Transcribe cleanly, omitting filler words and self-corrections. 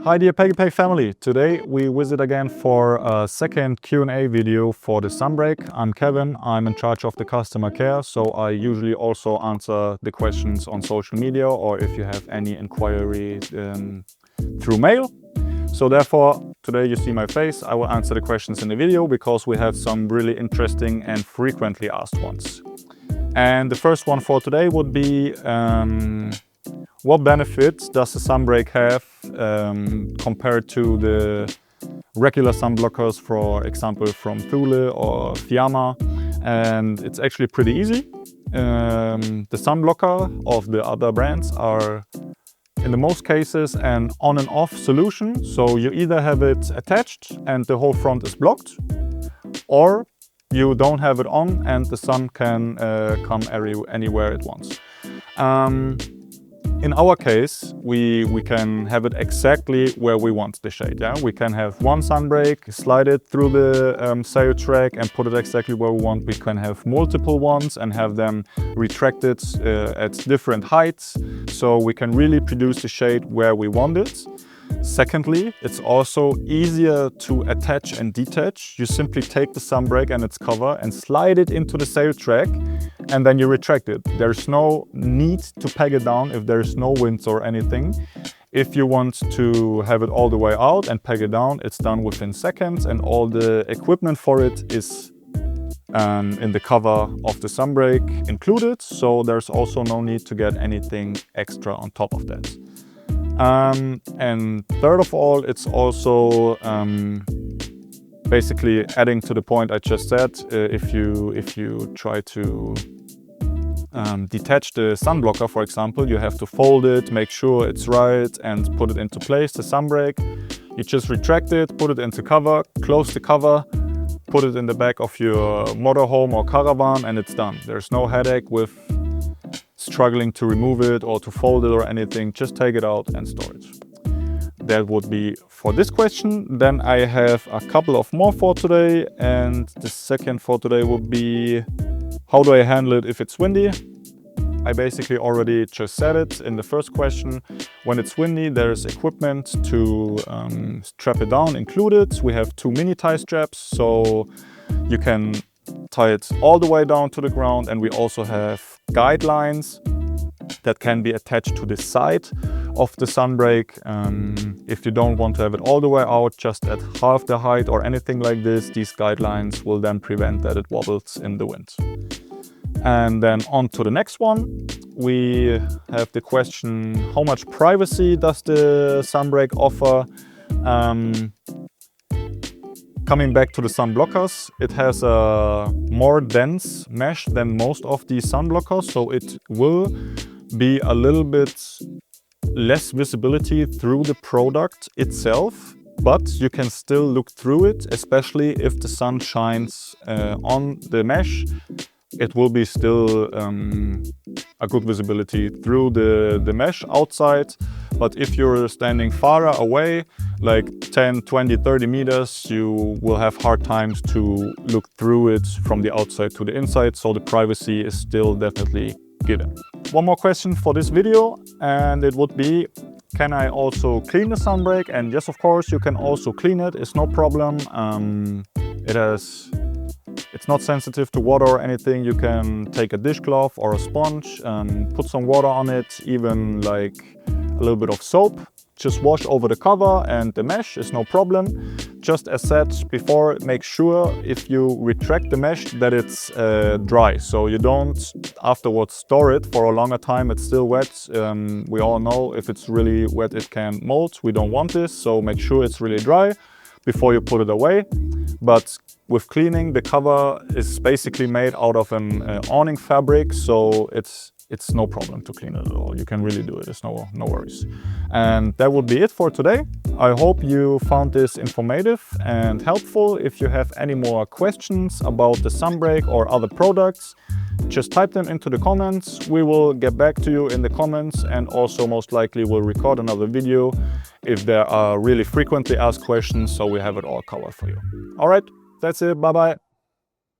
Hi dear PeggyPeg family! Today we visit again for a second Q&A video for the Sunbreak. I'm Kevin, I'm in charge of the customer care, so I usually also answer the questions on social media or if you have any inquiry through mail. So therefore, today you see my face, I will answer the questions in the video because we have some really interesting and frequently asked ones. And the first one for today would be what benefits does the Sunbreak have compared to the regular sunblockers, for example from Thule or Fiamma? And it's actually pretty easy. The sunblocker of the other brands are in the most cases an on and off solution. So you either have it attached and the whole front is blocked, or you don't have it on and the sun can come anywhere it wants. In our case, we can have it exactly where we want the shade. Yeah? We can have one Sunbreak, slide it through the sail track and put it exactly where we want. We can have multiple ones and have them retracted at different heights. So we can really produce the shade where we want it. Secondly, it's also easier to attach and detach. You simply take the Sunbreak and its cover and slide it into the sail track and then you retract it. There's no need to peg it down if there's no winds or anything. If you want to have it all the way out and peg it down, it's done within seconds and all the equipment for it is in the cover of the Sunbreak included. So there's also no need to get anything extra on top of that. And third of all, it's also basically adding to the point I just said. If you try to detach the sun blocker, for example, you have to fold it, make sure it's right and put it into place, the Sunbreak. You just retract it, put it into cover, close the cover, put it in the back of your motorhome or caravan and it's done. There's no headache with struggling to remove it or to fold it or anything. Just take it out and store it. That would be for this question. Then I have a couple of more for today, and the second for today would be how do I handle it if it's windy? I basically already just said it in the first question. When it's windy, there's equipment to strap it down included. We have two mini tie straps, so you can tie it all the way down to the ground, and we also have guidelines that can be attached to the side of the Sunbreak. If you don't want to have it all the way out, just at half the height or anything like this, these guidelines will then prevent that it wobbles in the wind. And then on to the next one, we have the question, how much privacy does the Sunbreak offer? Coming back to the sun blockers, it has a more dense mesh than most of the sun blockers, so it will be a little bit less visibility through the product itself, but you can still look through it, especially if the sun shines on the mesh. It will be still a good visibility through the mesh outside. But if you're standing far away, like 10, 20, 30 meters, you will have hard times to look through it from the outside to the inside. So the privacy is still definitely given. One more question for this video, and it would be, can I also clean the Sunbreak? And yes, of course, you can also clean it. It's no problem. It's not sensitive to water or anything. You can take a dishcloth or a sponge and put some water on it, even like a little bit of soap. Just wash over the cover and the mesh is no problem. Just as said before, make sure if you retract the mesh that it's dry. So you don't afterwards store it for a longer time, it's still wet. We all know if it's really wet it can mold. We don't want this, so make sure it's really dry before you put it away. But with cleaning, the cover is basically made out of an awning fabric, so it's no problem to clean it at all. You can really do it, it's no worries. And that would be it for today. I hope you found this informative and helpful. If you have any more questions about the Sunbreak or other products, just type them into the comments. We will get back to you in the comments, and also most likely we'll record another video if there are really frequently asked questions, so we have it all covered for you. All right, that's it, bye-bye.